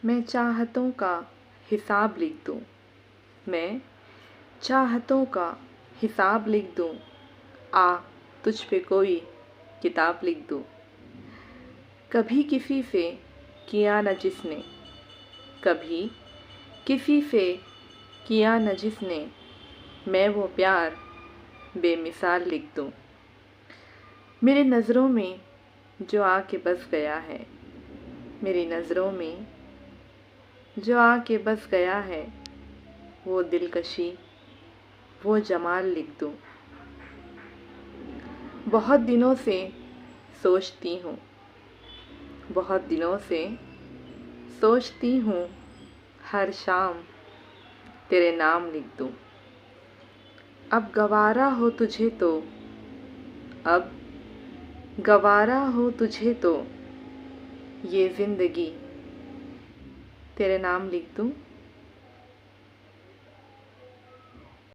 मैं चाहतों का हिसाब लिख दूँ, मैं चाहतों का हिसाब लिख दूँ, आ तुझ पे कोई किताब लिख दूँ। कभी किसी से किया न जिसने, कभी किसी से किया न जिसने, मैं वो प्यार बेमिसाल लिख दूँ। मेरे नज़रों में जो आके बस गया है, मेरी नज़रों में जो आके बस गया है, वो दिलकशी वो जमाल लिख दूँ। बहुत दिनों से सोचती हूँ, बहुत दिनों से सोचती हूँ, हर शाम तेरे नाम लिख दूँ। अब गवारा हो तुझे तो, अब गवारा हो तुझे तो, ये ज़िंदगी तेरे नाम लिख दूँ।